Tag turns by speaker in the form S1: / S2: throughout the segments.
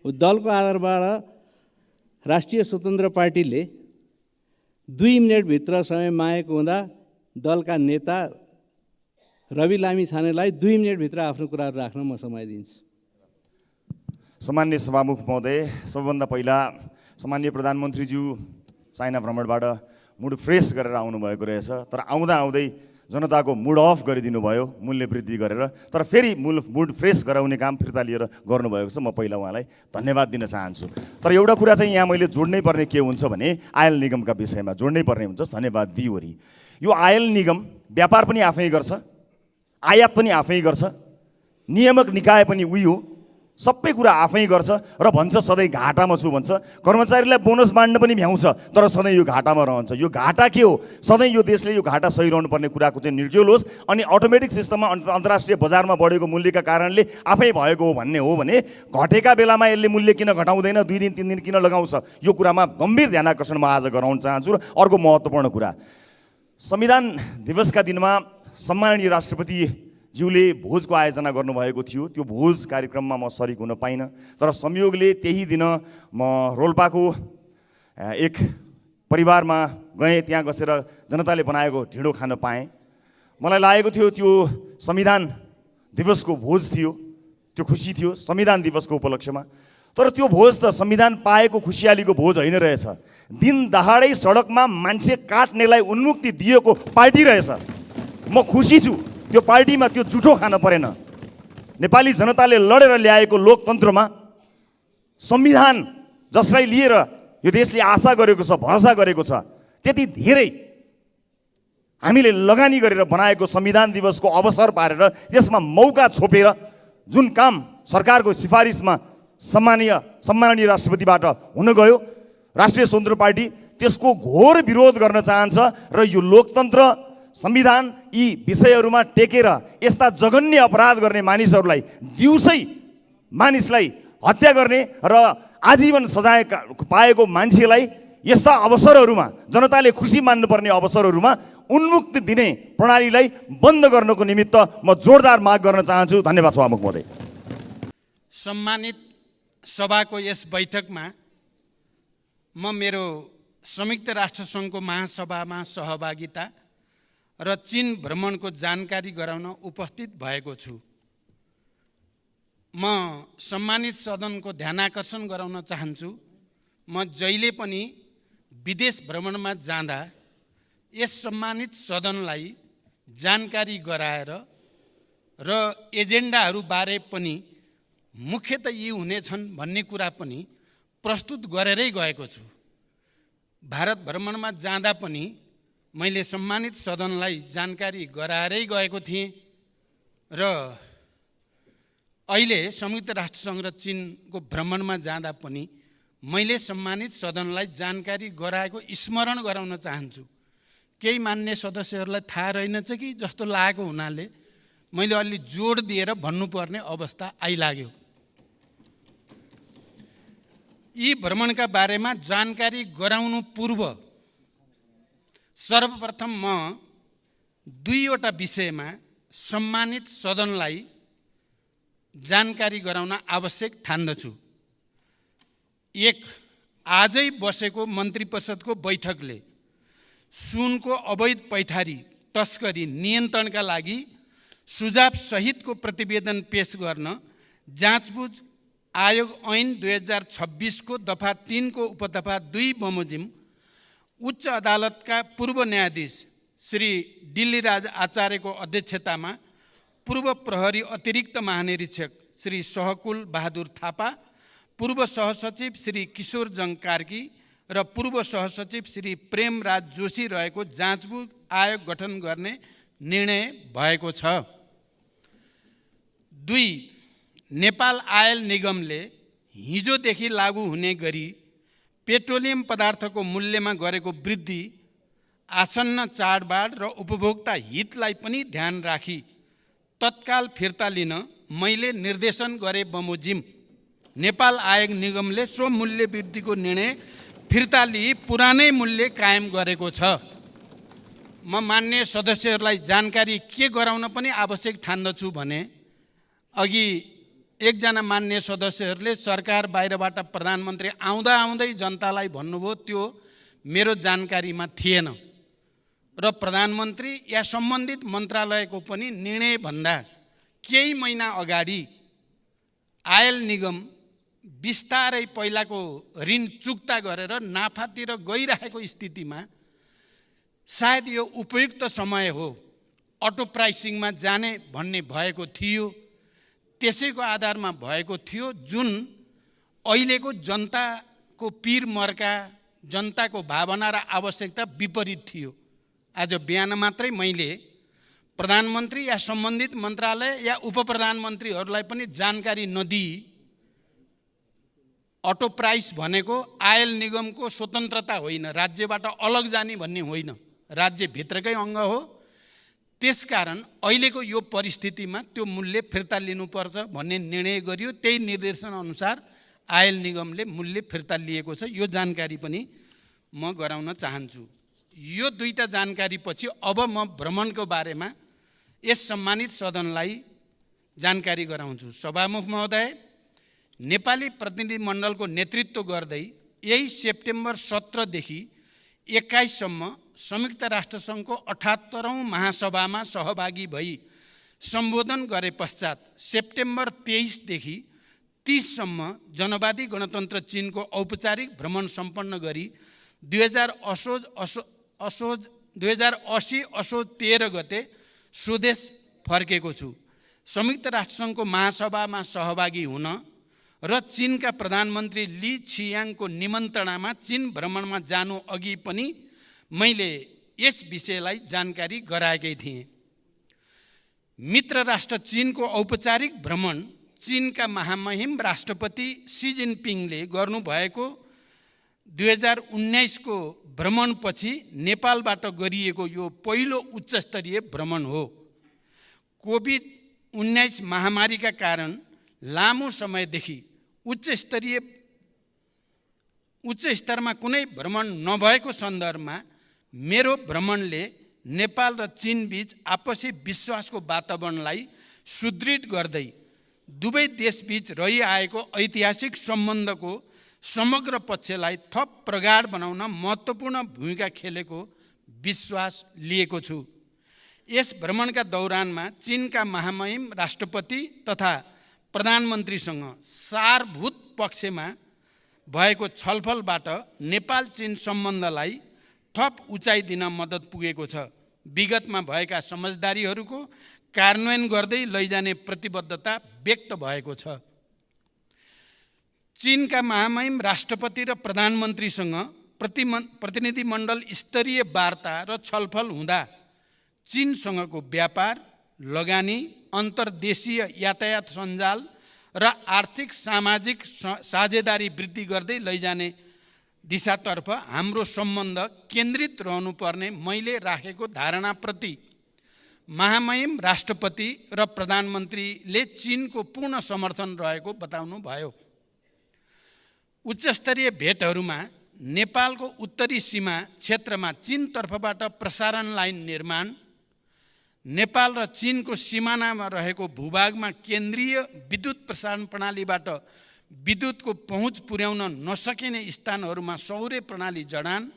S1: दलको आधारबाट राष्ट्रिय स्वतन्त्र पार्टीले 2 मिनेटभित्र समय मागेको हुँदा दलका नेता रवि लामिछानेलाई 2 मिनेटभित्र आफ्नो कुराहरू राख्न म समय दिन्छु।
S2: सामान्य सभामुख महोदय, सबैभन्दा पहिला सामान्य प्रधानमन्त्रीज्यू चाइना भ्रमणबाट मुड फ्रेस गरेर आउनुभएको रहेछ, तर आउँदा आउँदै जनताको मुड अफ गरिदिनु भयो मूल्य वृद्धि गरेर, तर फेरि मुड फ्रेस गराउने काम फिर्ता लिएर गर्नुभएको छ। म पहिला उहाँलाई धन्यवाद दिन चाहन्छु। तर एउटा कुरा चाहिँ यहाँ मैले जोड्नै पर्ने के हुन्छ भने आयल निगमका विषयमा जोड्नै पर्ने हुन्छ। धन्यवाद दिइवरी। यो आयल निगम व्यापार पनि आफै गर्छ, आयात पनि आफै गर्छ, नियामक निकाय पनि उही हो, सबै कुरा आफै गर्छ र भन्छ सधैँ घाटामा छु भन्छ। कर्मचारीलाई बोनस बाँड्न पनि भ्याउँछ, तर सधैँ यो घाटामा रहन्छ। यो घाटा के हो? सधैँ यो देशले यो घाटा सहिरहनु पर्ने कुराको चाहिँ निर्क्युल होस् अनि अटोमेटिक सिस्टममा अन्तर्राष्ट्रिय बजारमा बढेको मूल्यका कारणले आफै भएको हो भन्ने हो भने घटेका बेलामा यसले मूल्य किन घटाउँदैन, 2 दिन 3 दिन किन लगाउँछ? यो कुरामा गम्भीर ध्यानाकर्षण म आज गराउन चाहन्छु। र अर्को महत्त्वपूर्ण कुरा, संविधान दिवसका दिनमा सम्माननीय राष्ट्रपति ज्यूले भोजको आयोजना गर्नुभएको थियो। त्यो भोज कार्यक्रममा म सरिक हुन पाइनँ, तर संयोगले त्यही दिन म रोल्पाको एक परिवारमा गएँ। त्यहाँ बसेर जनताले बनाएको ढिँडो खान पाएँ। मलाई लागेको थियो त्यो संविधान दिवसको भोज थियो, त्यो खुसी थियो संविधान दिवसको उपलक्ष्यमा। तर त्यो भोज त संविधान पाएको खुसियालीको भोज होइन रहेछ। दिन दहाडै सडकमा मान्छे काट्नेलाई उन्मुक्ति दिएको पार्टी रहेछ। म खुसी छु त्यो पार्टीमा त्यो जुठो खान परेन। नेपाली जनताले लडेर ल्याएको लोकतन्त्रमा संविधान जसलाई लिएर यो देशले आशा गरेको छ, भरोसा गरेको छ, त्यति धेरै हामीले लगानी गरेर बनाएको संविधान दिवसको अवसर पारेर यसमा मौका छोपेर जुन काम सरकारको सिफारिसमा सम्माननीय राष्ट्रपतिबाट हुन गयो, राष्ट्रिय स्वतन्त्र पार्टी त्यसको घोर विरोध गर्न चाहन्छ र यो लोकतन्त्र, संविधान यी विषयहरूमा टेकेर यस्ता जघन्य अपराध गर्ने मानिसहरूलाई, दिउँसै मानिसलाई हत्या गर्ने र आजीवन सजाय पाएको मान्छेलाई यस्ता अवसरहरूमा, जनताले खुसी मान्नुपर्ने अवसरहरूमा उन्मुक्ति दिने प्रणालीलाई बन्द गर्नको निमित्त म जोरदार माग गर्न चाहन्छु। धन्यवाद सभामुख महोदय।
S3: सम्मानित सभाको यस बैठकमा म मेरो संयुक्त राष्ट्रसङ्घको महासभामा सहभागिता र चीन भ्रमणको जानकारी गराउन उपस्थित भएको छु। म सम्मानित सदनको ध्यानाकर्षण गराउन चाहन्छु, म जहिले पनि विदेश भ्रमणमा जाँदा यस सम्मानित सदनलाई जानकारी गराएर र एजेन्डाहरू बारे पनि मुख्यतः यी हुनेछन् भन्ने कुरा पनि प्रस्तुत गरेरै गएको छु। भारत भ्रमणमा जाँदा पनि मैले सम्मानित सदनलाई जानकारी गराएरै गएको थिएँ र अहिले संयुक्त राष्ट्रसङ्घ र चीनको भ्रमणमा जाँदा पनि मैले सम्मानित सदनलाई जानकारी गराएको स्मरण गराउन चाहन्छु। केही मान्य सदस्यहरूलाई थाहा रहेनछ कि जस्तो लागेको हुनाले मैले अलि जोड दिएर भन्नुपर्ने अवस्था आइलाग्यो। यी भ्रमणका बारेमा जानकारी गराउनु पूर्व सर्वप्रथम म 2वटा विषयमा सम्मानित सदनलाई जानकारी गराउन आवश्यक ठान्दछु। एक, आजै बसेको मन्त्री परिषदको बैठकले सुनको अवैध पैठारी तस्करी नियन्त्रणका लागि सुझाव सहितको प्रतिवेदन पेश गर्न जाँचबुझ आयोग ऐन 2026 को दफा 3 को उपदफा 2 बमोजिम उच्च अदालतका पूर्व न्यायाधीश श्री दिल्लीराज आचार्यको अध्यक्षतामा पूर्व प्रहरी अतिरिक्त महानिरीक्षक श्री सहकुल बहादुर थापा, पूर्व सहसचिव श्री किशोर जङ कार्की र पूर्व सहसचिव श्री प्रेमराज जोशी रहेको जाँचबुझ आयोग गठन गर्ने निर्णय भएको छ। 2, नेपाल आयल निगमले हिजोदेखि लागू हुने गरी पेट्रोलियम पदार्थको मूल्यमा गरेको वृद्धि आसन्न चाडबाड र उपभोक्ता हितलाई पनि ध्यान राखी तत्काल फिर्ता लिन मैले निर्देशन गरे बमोजिम नेपाल आयल निगमले सो मूल्य वृद्धिको निर्णय फिर्ता लिई पुरानै मूल्य कायम गरेको छ। म मान्य सदस्यहरूलाई जानकारी के गराउन पनि आवश्यक ठान्दछु भने अघि एकजना मान्य सदस्यहरूले सरकार बाहिरबाट प्रधानमन्त्री आउँदा आउँदै जनतालाई भन्नुभयो त्यो मेरो जानकारीमा थिएन र प्रधानमन्त्री या सम्बन्धित मन्त्रालयको पनि निर्णयभन्दा केही महिना अगाडि आयल निगम बिस्तारै पहिलाको ऋण चुक्ता गरेर नाफातिर गइरहेको स्थितिमा सायद यो उपयुक्त समय हो अटो प्राइसिङमा जाने भन्ने भएको थियो। त्यसैको आधारमा भएको थियो जुन अहिलेको जनताको पीर मर्का जनताको भावना र आवश्यकता विपरीत थियो। आज बिहान मात्रै मैले प्रधानमन्त्री या सम्बन्धित मन्त्रालय या उपप्रधानमन्त्रीहरूलाई पनि जानकारी नदिई अटो प्राइस भनेको आयल निगमको स्वतन्त्रता होइन, राज्यबाट अलग जाने भन्ने होइन, राज्यभित्रकै अङ्ग हो। त्यसकारण अहिलेको यो परिस्थितिमा त्यो मूल्य फिर्ता लिनुपर्छ भन्ने निर्णय गरियो। त्यही निर्देशन अनुसार आयल निगमले मूल्य फिर्ता लिएको छ। यो जानकारी पनि म गराउन चाहन्छु। यो दुईटा जानकारी पछि अब म भ्रमणको बारेमा यस सम्मानित सदनलाई जानकारी गराउँछु। सभामुख महोदय, नेपाली प्रतिनिधिमण्डलको नेतृत्व गर्दै यही सेप्टेम्बर 17 देखि 21 सम्म संयुक्त राष्ट्रसङ्घको 78औं महासभामा सहभागी भई सम्बोधन गरे पश्चात सेप्टेम्बर 23 देखि 30 सम्म जनवादी गणतन्त्र चीनको औपचारिक भ्रमण सम्पन्न गरी 2080 असोज 13 गते स्वदेश फर्केको छु। संयुक्त राष्ट्रसङ्घको महासभामा सहभागी हुन र चीनका प्रधानमन्त्री ली छियाङको निमन्त्रणामा चीन भ्रमणमा जानु अघि पनि मैले यस विषयलाई जानकारी गराएकै थिएँ। मित्र राष्ट्र चीनको औपचारिक भ्रमण चीनका महामहिम राष्ट्रपति सी जिनपिङले गर्नुभएको 2019 को भ्रमणपछि नेपालबाट गरिएको यो पहिलो उच्चस्तरीय भ्रमण हो। कोभिड-19 महामारीका कारण लामो समयदेखि उच्च स्तरमा कुनै भ्रमण नभएको सन्दर्भमा मेरो भ्रमणले नेपाल र चीन बीच आपसी विश्वासको वातावरणलाई सुदृढ गर्दै दुवै देशबीच रहिआएको ऐतिहासिक सम्बन्धको समग्र पक्षलाई थप प्रगाढ बनाउन महत्त्वपूर्ण भूमिका खेलेको विश्वास लिएको छु। यस भ्रमणका दौरानमा चीनका महामहिम राष्ट्रपति तथा प्रधानमन्त्रीसँग सारभूत पक्षमा भएको छलफलबाट नेपाल चीन सम्बन्धलाई थप उचाइ दिन मद्दत पुगेको छ। विगतमा भएका समझदारीहरूको कार्यान्वयन गर्दै लैजाने प्रतिबद्धता व्यक्त भएको छ। चीनका महामहिम राष्ट्रपति र प्रधानमन्त्रीसँग प्रतिनिधिमण्डल स्तरीय वार्ता र छलफल हुँदा चीनसँगको व्यापार, लगानी, अन्तर्देशीय यातायात सञ्जाल र आर्थिक सामाजिक साझेदारी वृद्धि गर्दै लैजाने दिशातर्फ हाम्रो सम्बन्ध केन्द्रित रहनुपर्ने मैले राखेको धारणाप्रति महामहिम राष्ट्रपति र प्रधानमन्त्रीले चीनको पूर्ण समर्थन रहेको बताउनु भयो। उच्चस्तरीय भेटहरूमा नेपालको उत्तरी सीमा क्षेत्रमा चीन तर्फबाट प्रसारण लाइन निर्माण, नेपाल र चीनको सिमानामा रहेको भूभागमा केन्द्रीय विद्युत प्रसारण प्रणालीबाट विद्युतको पहुँच पुर्याउन नसकिने स्थानहरूमा सौर्य प्रणाली जडान,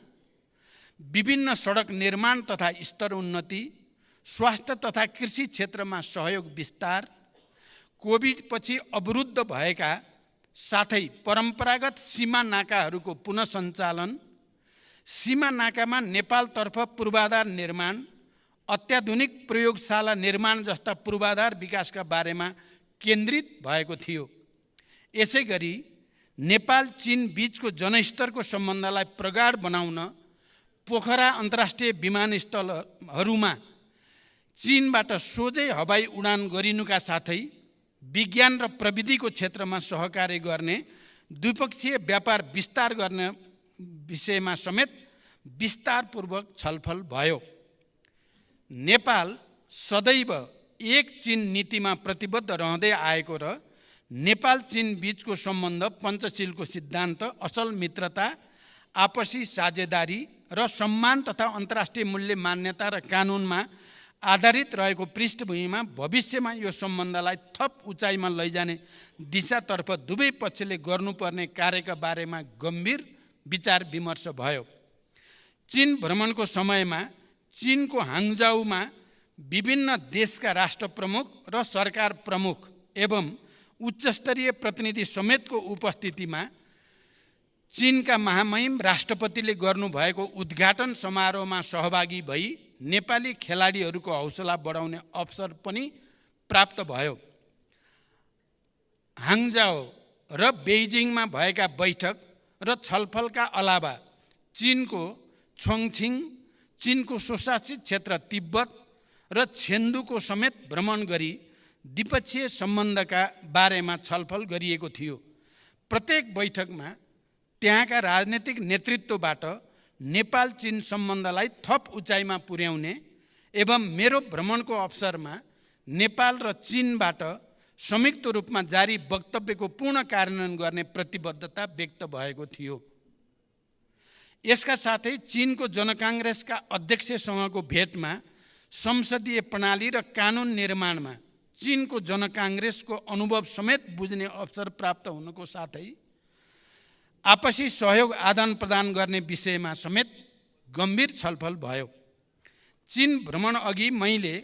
S3: विभिन्न सडक निर्माण तथा स्तरोन्नति, स्वास्थ्य तथा कृषि क्षेत्रमा सहयोग विस्तार, कोभिडपछि अवरुद्ध भएका साथै परम्परागत सीमा नाकाहरूको पुनः सञ्चालन, सीमा नाकामा नेपालतर्फ पूर्वाधार निर्माण, अत्याधुनिक प्रयोगशाला निर्माण जस्ता पूर्वाधार विकासका बारेमा केन्द्रित भएको थियो। यसै गरी नेपाल चीन बीचको जनस्तरको सम्बन्धलाई प्रगाढ बनाउन पोखरा अन्तर्राष्ट्रिय विमानस्थलहरूमा चीनबाट सोझै हवाई उडान गरिनुका साथै विज्ञान र प्रविधिको क्षेत्रमा सहकार्य गर्ने, द्विपक्षीय व्यापार विस्तार गर्ने विषयमा समेत विस्तारपूर्वक छलफल भयो। नेपाल सदैव एक चीन नीतिमा प्रतिबद्ध रहँदै आएको र नेपाल चीन बीचको सम्बन्ध पञ्चशीलको सिद्धान्त, असल मित्रता, आपसी साझेदारी र सम्मान तथा अन्तर्राष्ट्रिय मूल्य मान्यता र कानुनमा आधारित रहेको पृष्ठभूमिमा भविष्यमा यो सम्बन्धलाई थप उचाइमा लैजाने दिशातर्फ दुवै पक्षले गर्नुपर्ने कार्यका बारेमा गम्भीर विचार विमर्श भयो। चीन भ्रमणको समयमा चीनको हाङजाऊमा विभिन्न देशका राष्ट्र प्रमुख र सरकार प्रमुख एवं उच्चस्तरीय प्रतिनिधि समेतको उपस्थितिमा चीनका महामहिम राष्ट्रपतिले गर्नुभएको उद्घाटन समारोहमा सहभागी भई नेपाली खेलाडीहरूको हौसला बढाउने अवसर पनि प्राप्त भयो। हाङजाओ र बेइजिङमा भएका बैठक र छलफलका अलावा चीनको छोङछिङ, चीनको स्वशासित क्षेत्र तिब्बत र छेन्दुको समेत भ्रमण गरी द्विपक्षीय सम्बन्धका बारेमा छलफल गरिएको थियो। प्रत्येक बैठकमा त्यहाँका राजनीतिक नेतृत्वबाट नेपाल चीन सम्बन्धलाई थप उचाइमा पुर्याउने एवं मेरो भ्रमणको अवसरमा नेपाल र चीनबाट संयुक्त रूपमा जारी वक्तव्यको पूर्ण कार्यान्वयन गर्ने प्रतिबद्धता व्यक्त भएको थियो। यसका साथै चीनको जनकाङ्ग्रेसका अध्यक्षसँगको भेटमा संसदीय प्रणाली र कानुन निर्माणमा चीनको जनकाङ्ग्रेसको अनुभव समेत बुझ्ने अवसर प्राप्त हुनुको साथै आपसी सहयोग आदान प्रदान गर्ने विषयमा समेत गम्भीर छलफल भयो। चीन भ्रमण अघि मैले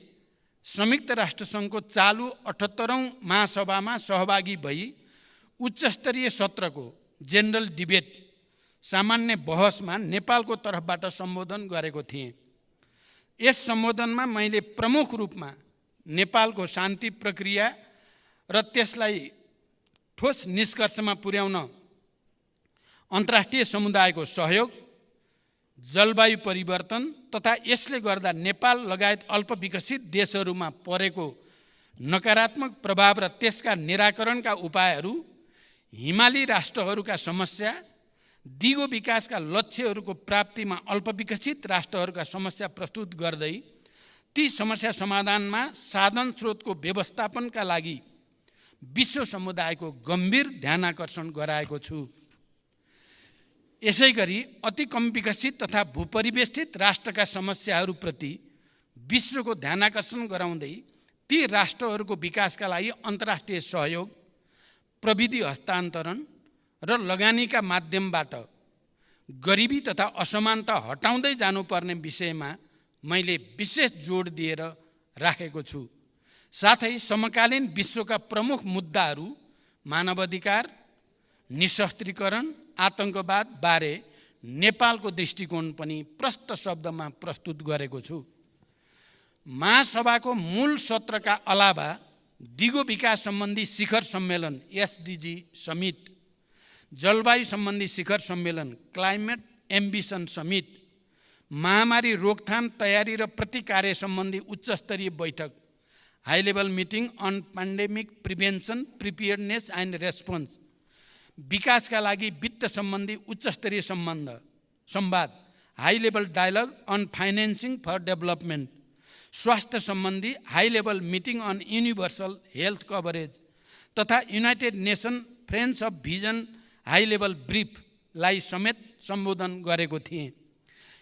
S3: संयुक्त राष्ट्रसङ्घको चालु 78औं महासभामा सहभागी भई उच्चस्तरीय सत्रको जेनरल डिबेट सामान्य बहसमा नेपालको तर्फबाट सम्बोधन गरेको थिएँ। यस सम्बोधनमा मैले प्रमुख रूपमा नेपालको शान्ति प्रक्रिया र त्यसलाई ठोस निष्कर्षमा पुर्याउन अन्तर्राष्ट्रिय समुदायको सहयोग, जलवायु परिवर्तन तथा यसले गर्दा नेपाल लगायत अल्पविकसित देशहरूमा परेको नकारात्मक प्रभाव र त्यसका निराकरणका उपायहरू, हिमाली राष्ट्रहरूका समस्या, दिगो विकासका लक्ष्यहरूको प्राप्तिमा अल्पविकसित राष्ट्रहरूका समस्या प्रस्तुत गर्दै ती समस्या समाधानमा साधन स्रोतको व्यवस्थापनका लागि विश्व समुदायको गम्भीर ध्यानाकर्षण गराएको छु। यसैगरी अति कम विकसित तथा भूपरिवेष्टित राष्ट्रका समस्याहरूप्रति विश्वको ध्यानाकर्षण गराउँदै ती राष्ट्रहरूको विकासका लागि अन्तर्राष्ट्रिय सहयोग, प्रविधि हस्तान्तरण र लगानीका माध्यमबाट गरिबी तथा असमानता हटाउँदै जानुपर्ने विषयमा मैले विशेष जोड दिएर राखेको छु। साथै समकालीन विश्वका प्रमुख मुद्दाहरू मानवाधिकार, निशस्त्रीकरण, आतंकवाद बारे नेपालको दृष्टिकोण पनि प्रष्ट शब्दमा प्रस्तुत गरेको छु। महासभाको मूल सत्रका अलावा दिगो विकास सम्बन्धी शिखर सम्मेलन एसडिजी समिट, जलवायु सम्बन्धी शिखर सम्मेलन क्लाइमेट एम्बिसन समिट, महामारी रोकथाम तयारी र प्रतिकार्य सम्बन्धी उच्चस्तरीय बैठक high level meeting on pandemic prevention preparedness and response, विकासका लागि वित्त सम्बन्धी उच्चस्तरीय संवाद high level dialogue on financing for development, स्वास्थ्य सम्बन्धी high level meeting on universal health coverage तथा united nation friends of vision high level ब्रिफलाई समेत सम्बोधन गरेको थिएँ।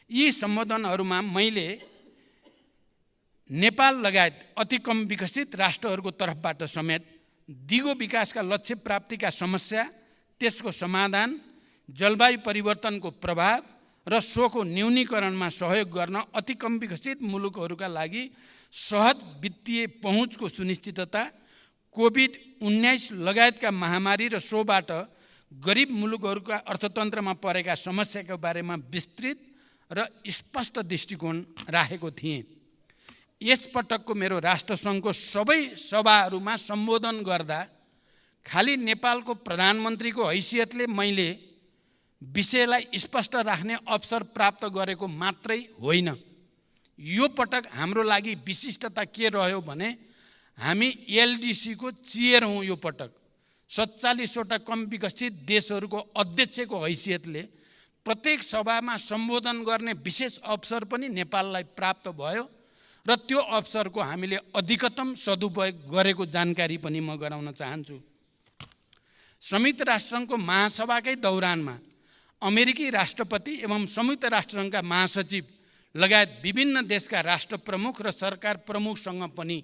S3: यी सम्बोधनहरूमा मैले नेपाल लगायत अति कम विकसित राष्ट्रहरूको तर्फबाट समेत दिगो विकासका लक्ष्य प्राप्तिका समस्या, त्यसको समाधान, जलवायु परिवर्तनको प्रभाव र सोको न्यूनीकरणमा सहयोग गर्न अति कम विकसित मुलुकहरूका लागि सहज वित्तीय पहुँचको सुनिश्चितता, कोभिड-19 लगायतका महामारी र सोबाट गरिब मुलुकहरूका अर्थतन्त्रमा परेका समस्याका बारेमा विस्तृत र स्पष्ट दृष्टिकोण राखेको थिएँ। यसपटकको मेरो राष्ट्रसङ्घको सबै सभाहरूमा सम्बोधन गर्दा खाली नेपालको प्रधानमन्त्रीको हैसियतले मैले विषयलाई स्पष्ट राख्ने अवसर प्राप्त गरेको मात्रै होइन। यो पटक हाम्रो लागि विशिष्टता के रह्यो भने हामी एलडिसीको चेयर हौँ। यो पटक 47वटा कम विकसित देशहरूको अध्यक्षको हैसियतले प्रत्येक सभामा सम्बोधन गर्ने विशेष अवसर पनि नेपाललाई प्राप्त भयो र त्यो अवसरको हामीले अधिकतम सदुपयोग गरेको जानकारी पनि म गराउन चाहन्छु। संयुक्त राष्ट्रसङ्घको महासभाकै दौरानमा अमेरिकी राष्ट्रपति एवं संयुक्त राष्ट्रसङ्घका महासचिव लगायत विभिन्न देशका राष्ट्र प्रमुख र सरकार प्रमुखसँग पनि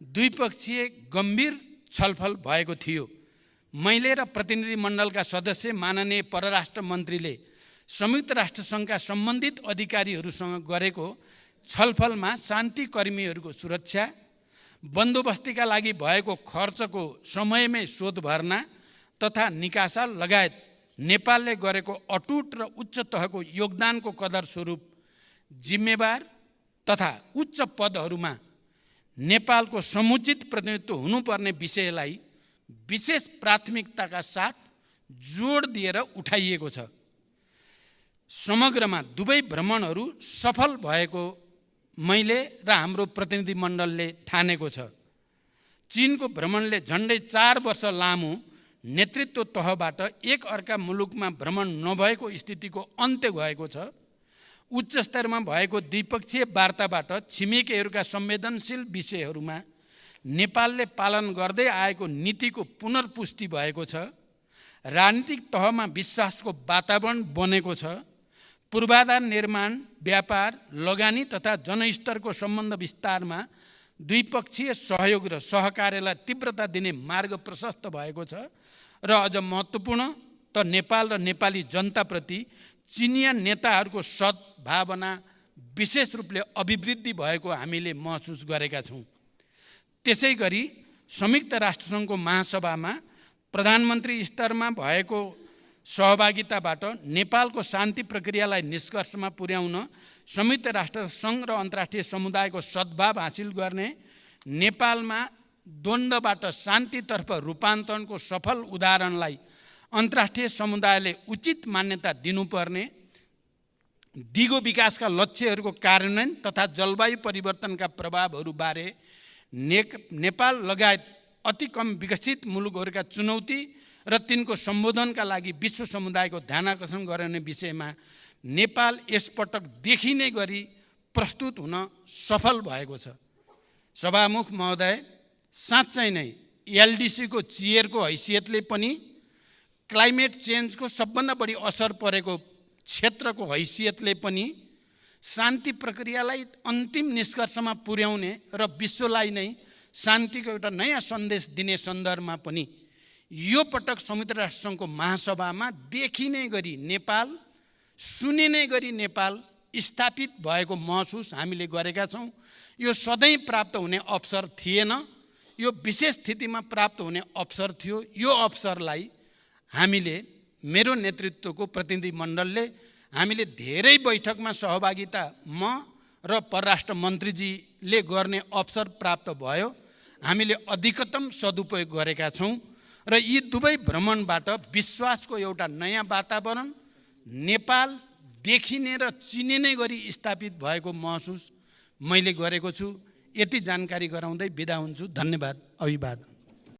S3: द्विपक्षीय गम्भीर छलफल भएको थियो। मैले र प्रतिनिधिमण्डलका सदस्य माननीय परराष्ट्र मन्त्रीले संयुक्त राष्ट्रसङ्घका सम्बन्धित अधिकारीहरूसँग गरेको छलफलमा शान्तिकर्मीहरूको सुरक्षा, बन्दोबस्तीका लागि भएको खर्चको समयमै शोध भर्ना तथा निकासा लगायत नेपालले गरेको अटुट र उच्च तहको योगदानको कदर स्वरूप जिम्मेवार तथा उच्च पदहरूमा नेपालको समुचित प्रतिनिधित्व हुनुपर्ने विषयलाई विशेष प्राथमिकताका साथ जोड दिएर उठाइएको छ। समग्रमा दुवै भ्रमणहरू सफल भएको मैले र हाम्रो प्रतिनिधिमण्डलले ठानेको छ। चीनको भ्रमणले झन्डै 4 वर्ष लामो नेतृत्व तहबाट एक अर्का मुलुकमा भ्रमण नभएको स्थितिको अन्त्य भएको छ। उच्च स्तरमा भएको द्विपक्षीय वार्ताबाट छिमेकीहरूका संवेदनशील विषयहरूमा नेपालले पालन गर्दै आएको नीतिको पुनर्पुष्टि भएको छ। राजनीतिक तहमा विश्वासको वातावरण बनेको छ। पूर्वाधार निर्माण, व्यापार, लगानी तथा जनस्तरको सम्बन्ध विस्तारमा द्विपक्षीय सहयोग र सहकार्यलाई तीव्रता दिने मार्ग प्रशस्त भएको छ र अझ महत्त्वपूर्ण त नेपाल र नेपाली जनताप्रति चिनिया नेताहरूको सद्भावना विशेष रूपले अभिवृद्धि भएको हामीले महसुस गरेका छौँ। त्यसै गरी संयुक्त राष्ट्रसङ्घको महासभामा प्रधानमन्त्री स्तरमा भएको सहभागिताबाट नेपालको शान्ति प्रक्रियालाई निष्कर्षमा पुर्याउन संयुक्त राष्ट्रसङ्घ र अन्तर्राष्ट्रिय समुदायको सद्भाव हासिल गर्ने, नेपालमा द्वन्द्वबाट शान्तितर्फ रूपान्तरणको सफल उदाहरणलाई अन्तर्राष्ट्रिय समुदायले उचित मान्यता दिनुपर्ने, दिगो विकासका लक्ष्यहरूको कार्यान्वयन तथा जलवायु परिवर्तनका प्रभावहरूबारे नेपाल लगायत अति कम विकसित मुलुकहरूका चुनौती र तिनको सम्बोधनका लागि विश्व समुदायको ध्यानाकर्षण गर्ने विषयमा नेपाल यसपटक देखिने गरी प्रस्तुत हुन सफल भएको छ। सभामुख महोदय, साँच्चै नै एलडिसीको चेयरको हैसियतले पनि, क्लाइमेट चेन्जको सबभन्दा बढी असर परेको क्षेत्रको हैसियतले पनि, शान्ति प्रक्रियालाई अन्तिम निष्कर्षमा पुर्याउने र विश्वलाई नै शान्तिको एउटा नयाँ सन्देश दिने सन्दर्भमा पनि यो पटक संयुक्त राष्ट्रसङ्घको महासभामा देखिने गरी नेपाल, सुनिने गरी नेपाल स्थापित भएको महसुस हामीले गरेका छौँ। यो सधैँ प्राप्त हुने अवसर थिएन, यो विशेष स्थितिमा प्राप्त हुने अवसर थियो। यो अवसरलाई हामीले, मेरो नेतृत्वको प्रतिनिधिमण्डलले हामीले धेरै बैठकमा सहभागिता म र परराष्ट्र मन्त्रीजीले गर्ने अवसर प्राप्त भयो। हामीले अधिकतम सदुपयोग गरेका छौँ र यी दुवै भ्रमणबाट विश्वासको एउटा नयाँ वातावरण, नेपाल देखिने र चिनिने गरी स्थापित भएको महसुस मैले गरेको छु। यति जानकारी गराउँदै बिदा हुन्छु। धन्यवाद। अभिवादन।